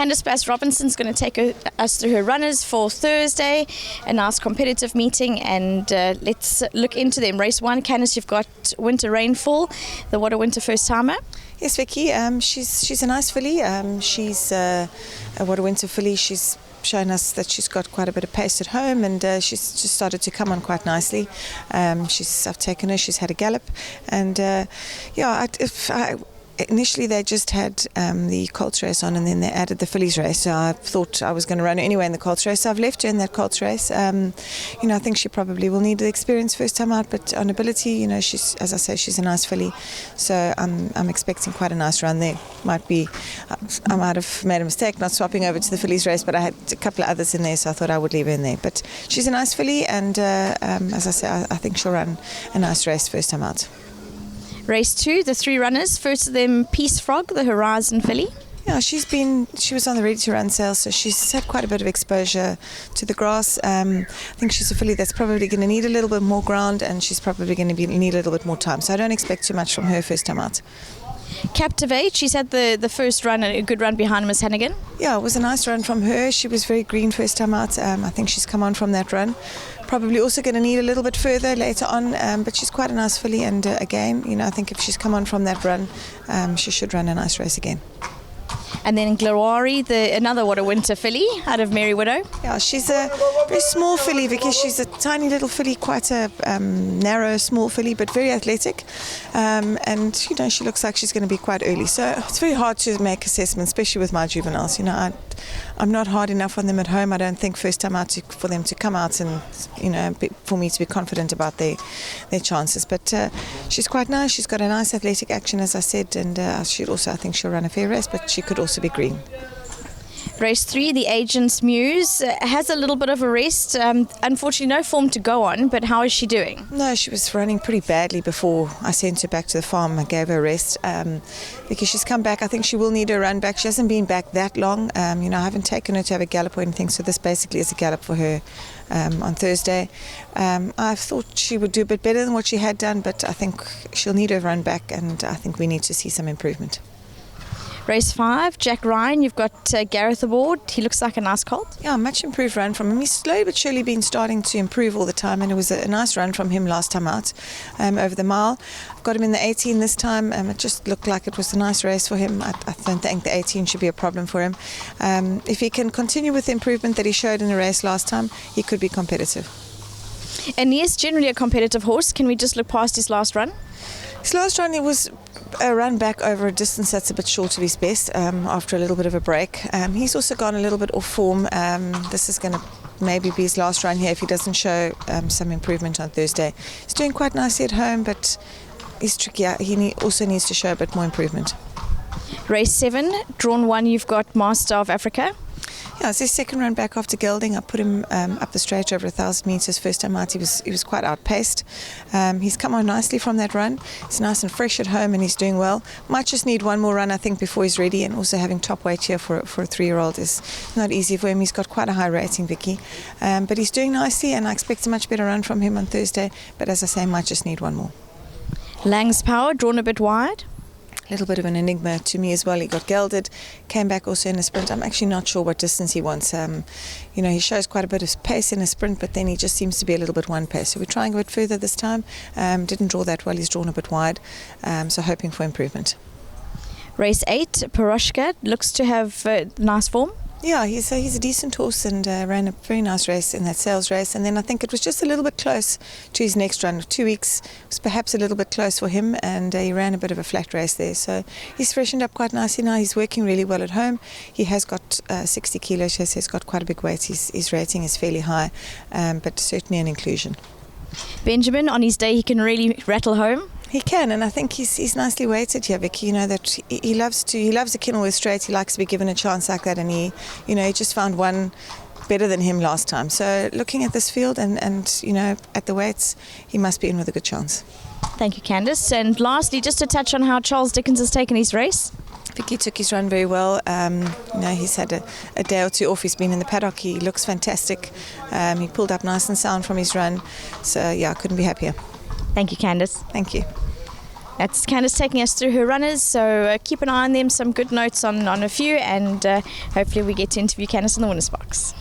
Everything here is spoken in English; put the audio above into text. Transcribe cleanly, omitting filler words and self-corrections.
Candice Bass-Robinson's going to take us through her runners for Thursday, a nice competitive meeting, and let's look into them. Race 1, Candice, you've got Winter Rainfall, the What a Winter first timer. Yes, Vicky, she's a nice filly. She's a What a Winter filly. She's shown us that she's got quite a bit of pace at home, and she's just started to come on quite nicely. I've taken her, she's had a gallop, and initially they just had the Colts race on, and then they added the fillies race, so I thought I was going to run her anyway in the Colts race, so I've left her in that Colts race. I think she probably will need the experience first time out, but on ability, she's, as I say, she's a nice filly, so I'm expecting quite a nice run there. I might have made a mistake not swapping over to the fillies race, but I had a couple of others in there, so I thought I would leave her in there. But she's a nice filly, and as I say, I think she'll run a nice race first time out. Race 2, the 3 runners. First of them, Peace Frog, the Horizon filly. Yeah, she was on the ready to run sale, so she's had quite a bit of exposure to the grass. I think she's a filly that's probably going to need a little bit more ground, and she's probably going to need a little bit more time. So I don't expect too much from her first time out. Captivate, she's had the first run, a good run behind Miss Hannigan. Yeah, it was a nice run from her. She was very green first time out. I think she's come on from that run. Probably also going to need a little bit further later on, but she's quite a nice filly, and again, I think if she's come on from that run, she should run a nice race again. And then Glowari, another What a Winter filly out of Mary Widow. Yeah, she's a very small filly, Vicky. She's a tiny little filly, quite a narrow, small filly, but very athletic. And she looks like she's going to be quite early. So it's very hard to make assessments, especially with my juveniles. I'm not hard enough on them at home. I don't think first time out for them to come out and, for me to be confident about their chances. But she's quite nice. She's got a nice athletic action, as I said, and I think she'll run a fair race, but she could also be green. Race 3, the Agent's Muse, has a little bit of a rest. Unfortunately, no form to go on, but how is she doing? No, she was running pretty badly before I sent her back to the farm. I gave her a rest because she's come back. I think she will need her run back. She hasn't been back that long. I haven't taken her to have a gallop or anything, so this basically is a gallop for her on Thursday. I thought she would do a bit better than what she had done, but I think she'll need her run back, and I think we need to see some improvement. Race 5, Jack Ryan, you've got Gareth Award. He looks like a nice colt. Yeah, much improved run from him. He's slowly but surely been starting to improve all the time, and it was a nice run from him last time out over the mile. I've got him in the 18 this time. It just looked like it was a nice race for him. I don't think the 18 should be a problem for him. If he can continue with the improvement that he showed in the race last time, he could be competitive. And he is generally a competitive horse. Can we just look past his last run? His last run, it was a run back over a distance that's a bit short of his best after a little bit of a break. He's also gone a little bit off form. This is going to maybe be his last run here if he doesn't show some improvement on Thursday. He's doing quite nicely at home, but he's tricky. He also needs to show a bit more improvement. Race 7, drawn 1, you've got Master of Africa. Yeah, it's his second run back after gilding. I put him up the straight over 1,000 metres. First time out, he was quite outpaced. He's come on nicely from that run. He's nice and fresh at home, and he's doing well. Might just need one more run, I think, before he's ready. And also having top weight here for a 3-year-old is not easy for him. He's got quite a high rating, Vicky. But he's doing nicely, and I expect a much better run from him on Thursday. But as I say, might just need one more. Lang's Power, drawn a bit wide. A little bit of an enigma to me as well. He got gilded, came back also in a sprint. I'm actually not sure what distance he wants. He shows quite a bit of pace in a sprint, but then he just seems to be a little bit one pace. So we're trying a bit further this time. Didn't draw that well. He's drawn a bit wide. So hoping for improvement. Race 8, Parashket, looks to have nice form. Yeah, he's a decent horse, and ran a very nice race in that sales race. And then I think it was just a little bit close to his next run. 2 weeks was perhaps a little bit close for him, and he ran a bit of a flat race there. So he's freshened up quite nicely now. He's working really well at home. He has got 60 kilos, so he's got quite a big weight. His rating is fairly high, but certainly an inclusion. Benjamin, on his day, he can really rattle home. He can, and I think he's nicely weighted here, Vicky. That he loves a Kenilworth straight. He likes to be given a chance like that, and he just found one better than him last time. So looking at this field and at the weights, he must be in with a good chance. Thank you, Candice. And lastly, just to touch on how Charles Dickens has taken his race. Vicky took his run very well. He's had a day or two off. He's been in the paddock. He looks fantastic. He pulled up nice and sound from his run. So yeah, I couldn't be happier. Thank you, Candice. Thank you. That's Candice taking us through her runners, so keep an eye on them, some good notes on a few, and hopefully we get to interview Candice in the winners box.